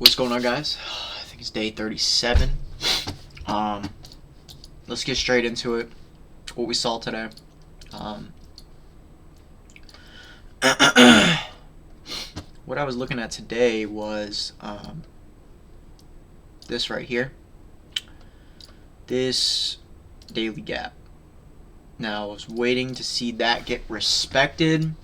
What's going on, guys? I think it's day 37. Let's get straight into it. What we saw today. What I was looking at today was this right here. This daily gap. Now, I was waiting to see that get respected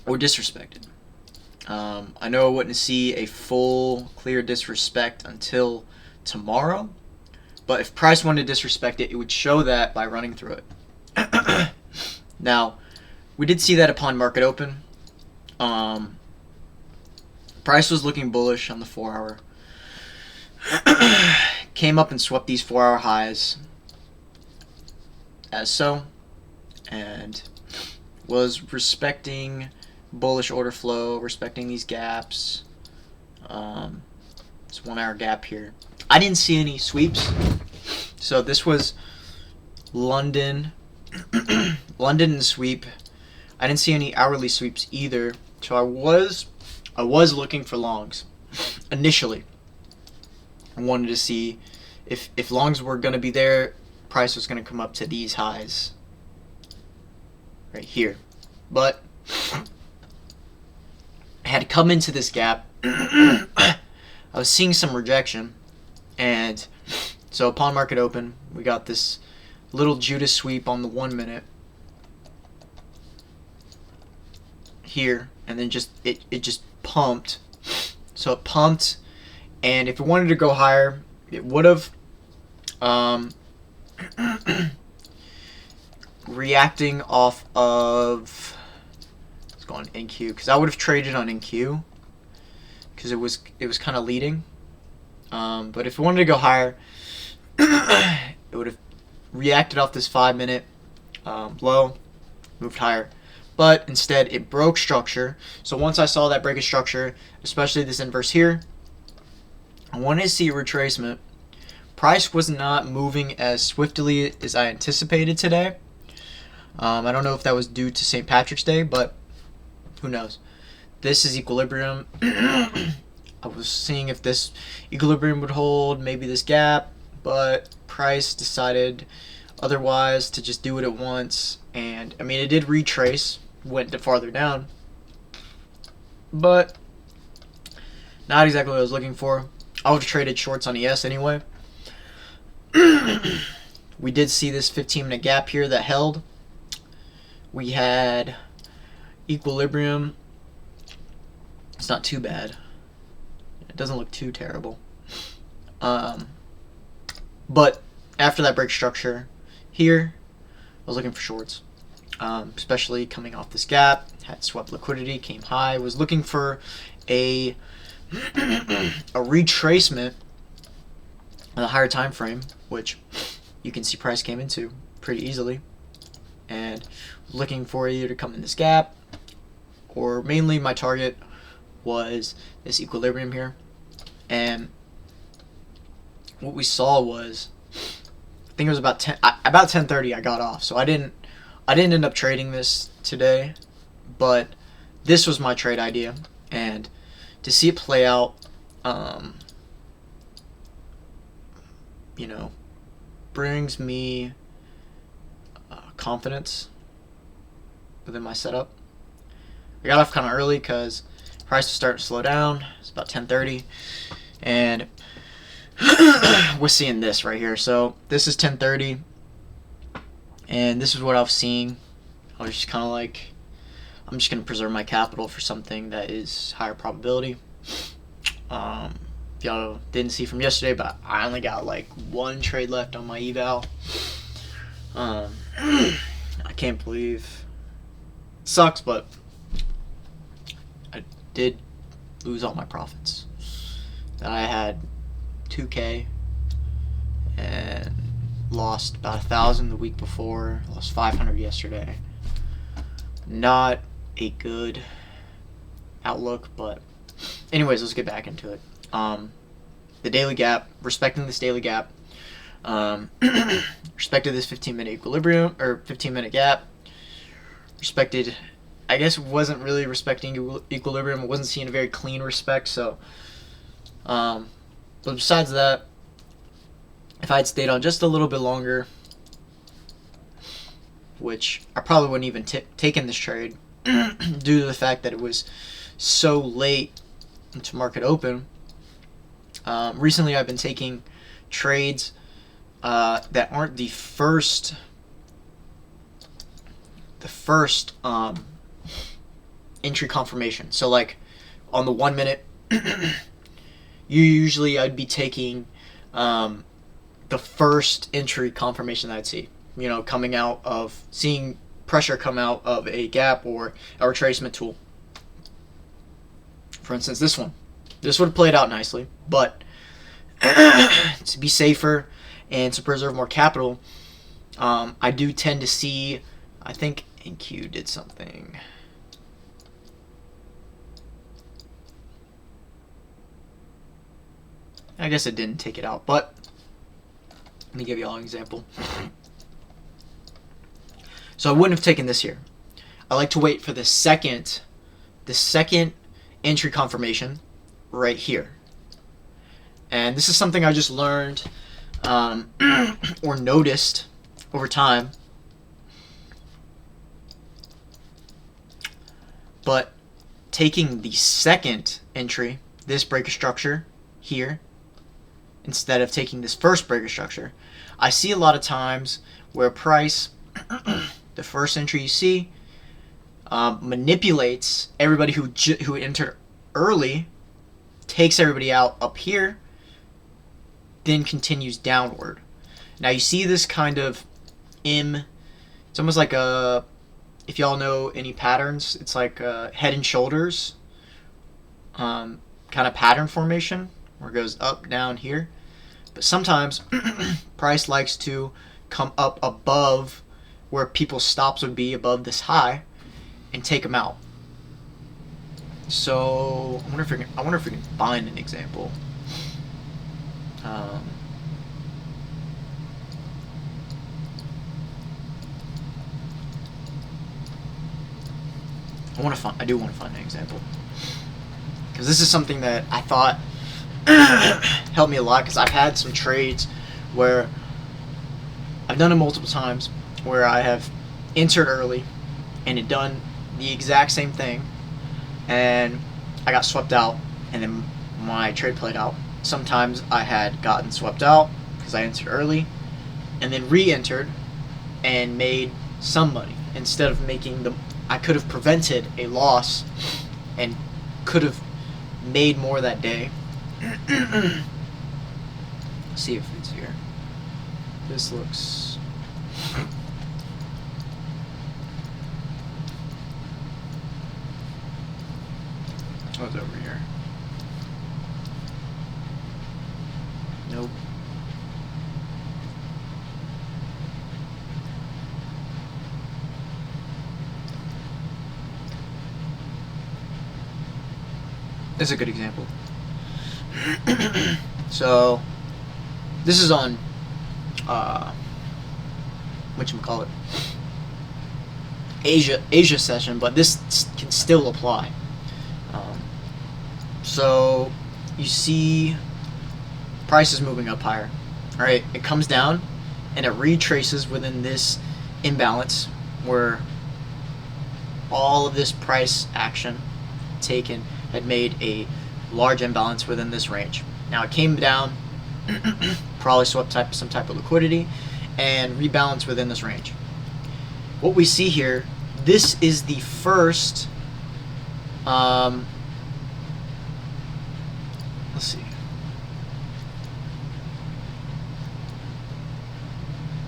or disrespected. I know I wouldn't see a full, clear disrespect until tomorrow, but if Price wanted to disrespect it, it would show that by running through it. Now, we did see that upon market open. Price was looking bullish on the 4-hour. Came up and swept these 4-hour highs as so, and was respecting bullish order flow, respecting these gaps. This 1-hour gap here. I didn't see any sweeps. So this was London. London and sweep. I didn't see any hourly sweeps either. So I was looking for longs initially. I wanted to see if longs were going to be there, price was going to come up to these highs right here. But I had to come into this gap. I was seeing some rejection, and so upon market open, we got this little Judas sweep on the 1 minute here, and then it just pumped. So it pumped, and if it wanted to go higher, it would have. Reacting off of, let's go on NQ, because I would have traded on NQ because it was kind of leading. But if it wanted to go higher, it would have reacted off this 5-minute low, moved higher. But instead, it broke structure. So once I saw that break of structure, especially this inverse here, I wanted to see a retracement. Price was not moving as swiftly as I anticipated today. I don't know if that was due to St. Patrick's Day, but who knows. This is equilibrium. I was seeing if this equilibrium would hold, maybe this gap, but Price decided otherwise, to just do it at once. And I mean, it did retrace, went farther down, but not exactly what I was looking for. I would have traded shorts on ES anyway. We did see this 15-minute gap here that held. We had equilibrium. It's not too bad. It doesn't look too terrible. But after that break structure here, I was looking for shorts, especially coming off this gap. Had swept liquidity, came high. Was looking for a retracement on a higher time frame, which you can see price came into pretty easily, and looking for either to come in this gap, or mainly my target was this equilibrium here. And what we saw was, I think it was about 10:30 I got off, so I didn't end up trading this today, but this was my trade idea, and to see it play out, you know, brings me confidence within my setup. I got off kind of early because price was starting to slow down. It's about 10:30, and we're seeing this right here. So this is 10:30, and this is what I was seeing. I was just kind of like, I'm just gonna preserve my capital for something that is higher probability. Y'all didn't see from yesterday, but I only got like one trade left on my eval. I can't believe it sucks, but I did lose all my profits. I had 2K and lost about 1,000 the week before. Lost 500 yesterday. Not a good outlook, but anyways, let's get back into it. The daily gap, respecting this daily gap, respected this 15-minute equilibrium, or 15-minute gap, respected I guess wasn't really respecting equilibrium. It wasn't seeing a very clean respect. So, but besides that, if I had stayed on just a little bit longer, which I probably wouldn't even taken this trade due to the fact that it was so late into market open. Recently, I've been taking trades that aren't the first entry confirmation. So like on the 1 minute, usually I'd be taking the first entry confirmation that I'd see. You know, coming out of seeing pressure come out of a gap or a retracement tool. For instance, this one. This would have played out nicely, but to be safer and to preserve more capital, I do tend to see, I think NQ did something. I guess it didn't take it out, but let me give you all an example. So I wouldn't have taken this here. I like to wait for the second entry confirmation right here. And this is something I just learned or noticed over time. But taking the second entry, this breaker structure here, instead of taking this first breaker structure, I see a lot of times where price, the first entry you see, manipulates everybody who entered early, takes everybody out up here, then continues downward. Now you see this kind of it's almost like a, if y'all know any patterns, it's like a head and shoulders kind of pattern formation where it goes up, down here. But sometimes price likes to come up above where people's stops would be above this high and take them out. So I wonder if we can find an example. I do want to find an example, because this is something that I thought helped me a lot, because I've had some trades where I've done it multiple times where I have entered early and it done the exact same thing and I got swept out, and then my trade played out. Sometimes I had gotten swept out because I entered early and then re-entered and made some money instead of making the, I could have prevented a loss and could have made more that day. Let's see if it's here. This looks... Oh, it's over here. Nope. This is a good example. So this is on whatchamacallit, Asia session, but this can still apply. So you see price is moving up higher, right? It comes down and it retraces within this imbalance where all of this price action taken had made a large imbalance within this range. Now it came down, probably swept some type of liquidity, and rebalanced within this range. What we see here, this is the first, let's see.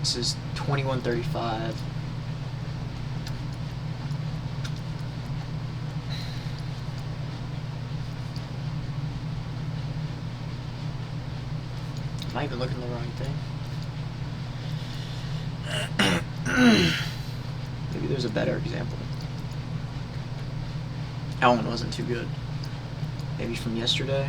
This is 2135. Am I even looking at the wrong thing? Maybe there's a better example. That one wasn't too good. Maybe from yesterday.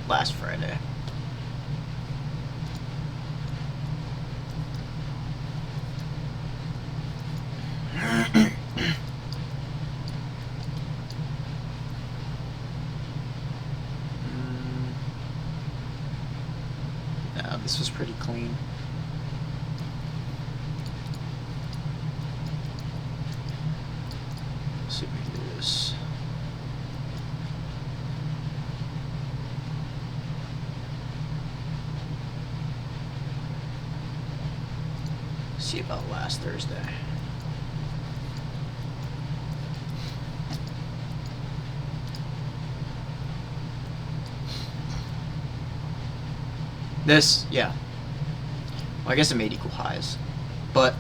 last Friday. This was pretty clean. Let's see if we can do this. See about last Thursday. This, yeah. Well, I guess it made equal highs, but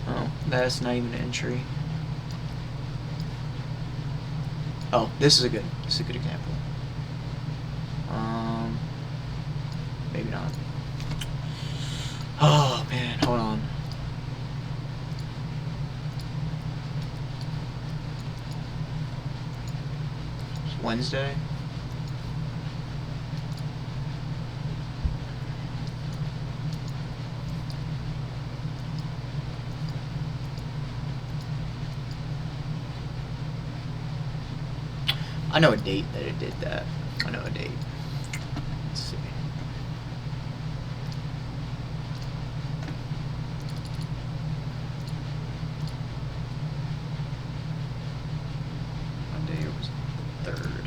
oh, that's not even an entry. Oh, this is a good example. Maybe not. Oh man, hold on. It's Wednesday. I know a date that it did that. I know a date. Let's see. Monday was the 3rd.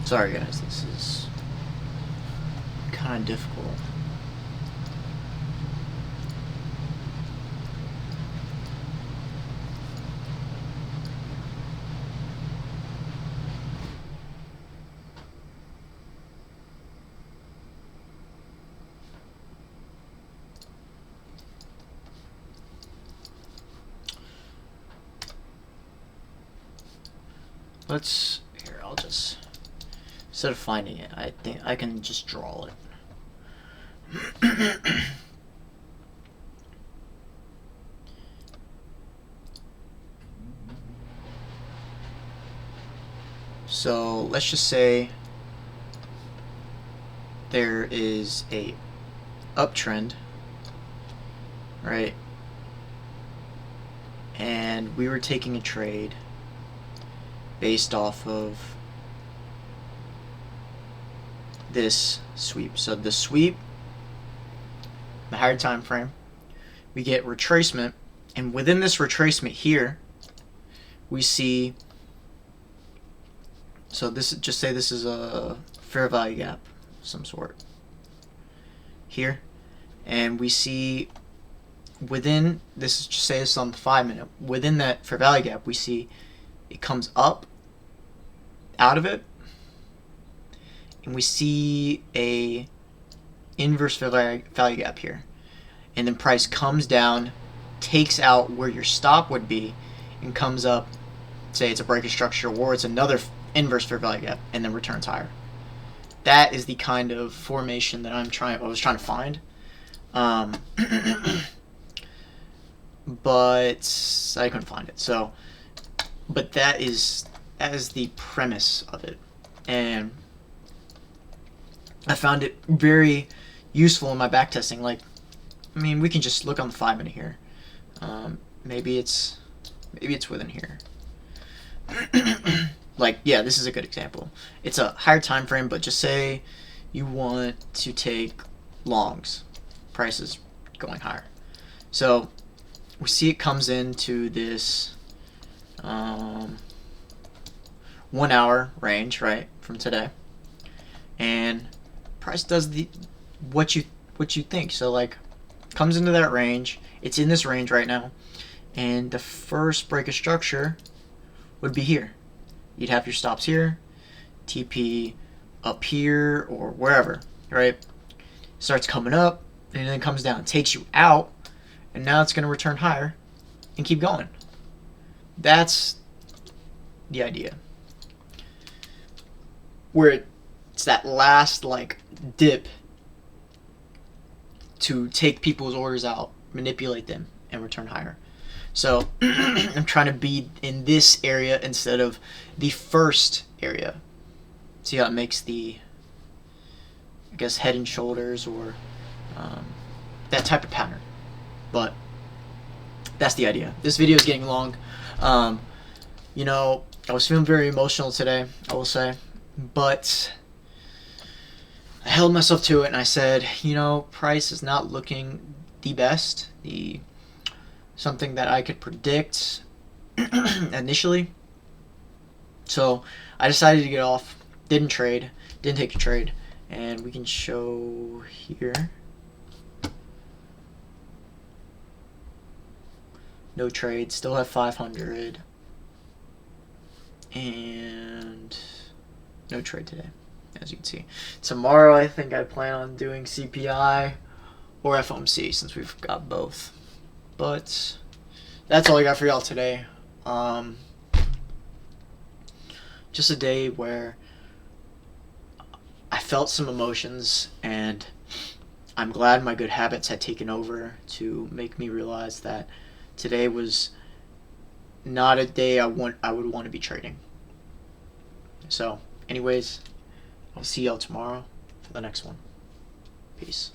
Sorry guys, this is kind of difficult. Here, I'll just, instead of finding it, I think I can just draw it. So let's just say there is a uptrend, right? And we were taking a trade based off of this sweep. So the sweep, the higher time frame, we get retracement, and within this retracement here, we see, so this is, just say this is a fair value gap of some sort here, and we see within this, just say this on the 5-minute, within that fair value gap, we see it comes up out of it, and we see a inverse value gap here, and then price comes down, takes out where your stop would be, and comes up, say it's a break of structure or it's another inverse fair value gap, and then returns higher. That is the kind of formation that I was trying to find, but I couldn't find it. So, but that is the premise of it, and I found it very useful in my backtesting. Like, I mean, we can just look on the 5-minute here. Maybe it's within here. like, yeah, this is a good example. It's a higher time frame, but just say you want to take longs, prices going higher. So we see it comes into this 1 hour range, right, from today, and price does the what you think. So like, comes into that range. It's in this range right now, and the first break of structure would be here. You'd have your stops here, TP up here or wherever, right? Starts coming up and then comes down, takes you out, and now it's going to return higher and keep going. That's the idea. Where it's that last like dip to take people's orders out, manipulate them, and return higher. So I'm trying to be in this area instead of the first area. See how it makes the, I guess, head and shoulders or that type of pattern. But that's the idea. This video is getting long. You know, I was feeling very emotional today, I will say. But I held myself to it and I said, you know, price is not looking the best. Something that I could predict initially. So I decided to get off. Didn't take a trade, and we can show here. No trade, still have 500, and no trade today, as you can see. Tomorrow I think I plan on doing CPI or FOMC since we've got both. But that's all I got for y'all today. Just a day where I felt some emotions, and I'm glad my good habits had taken over to make me realize that today was not a day I would want to be trading. So, anyways, I'll see y'all tomorrow for the next one. Peace.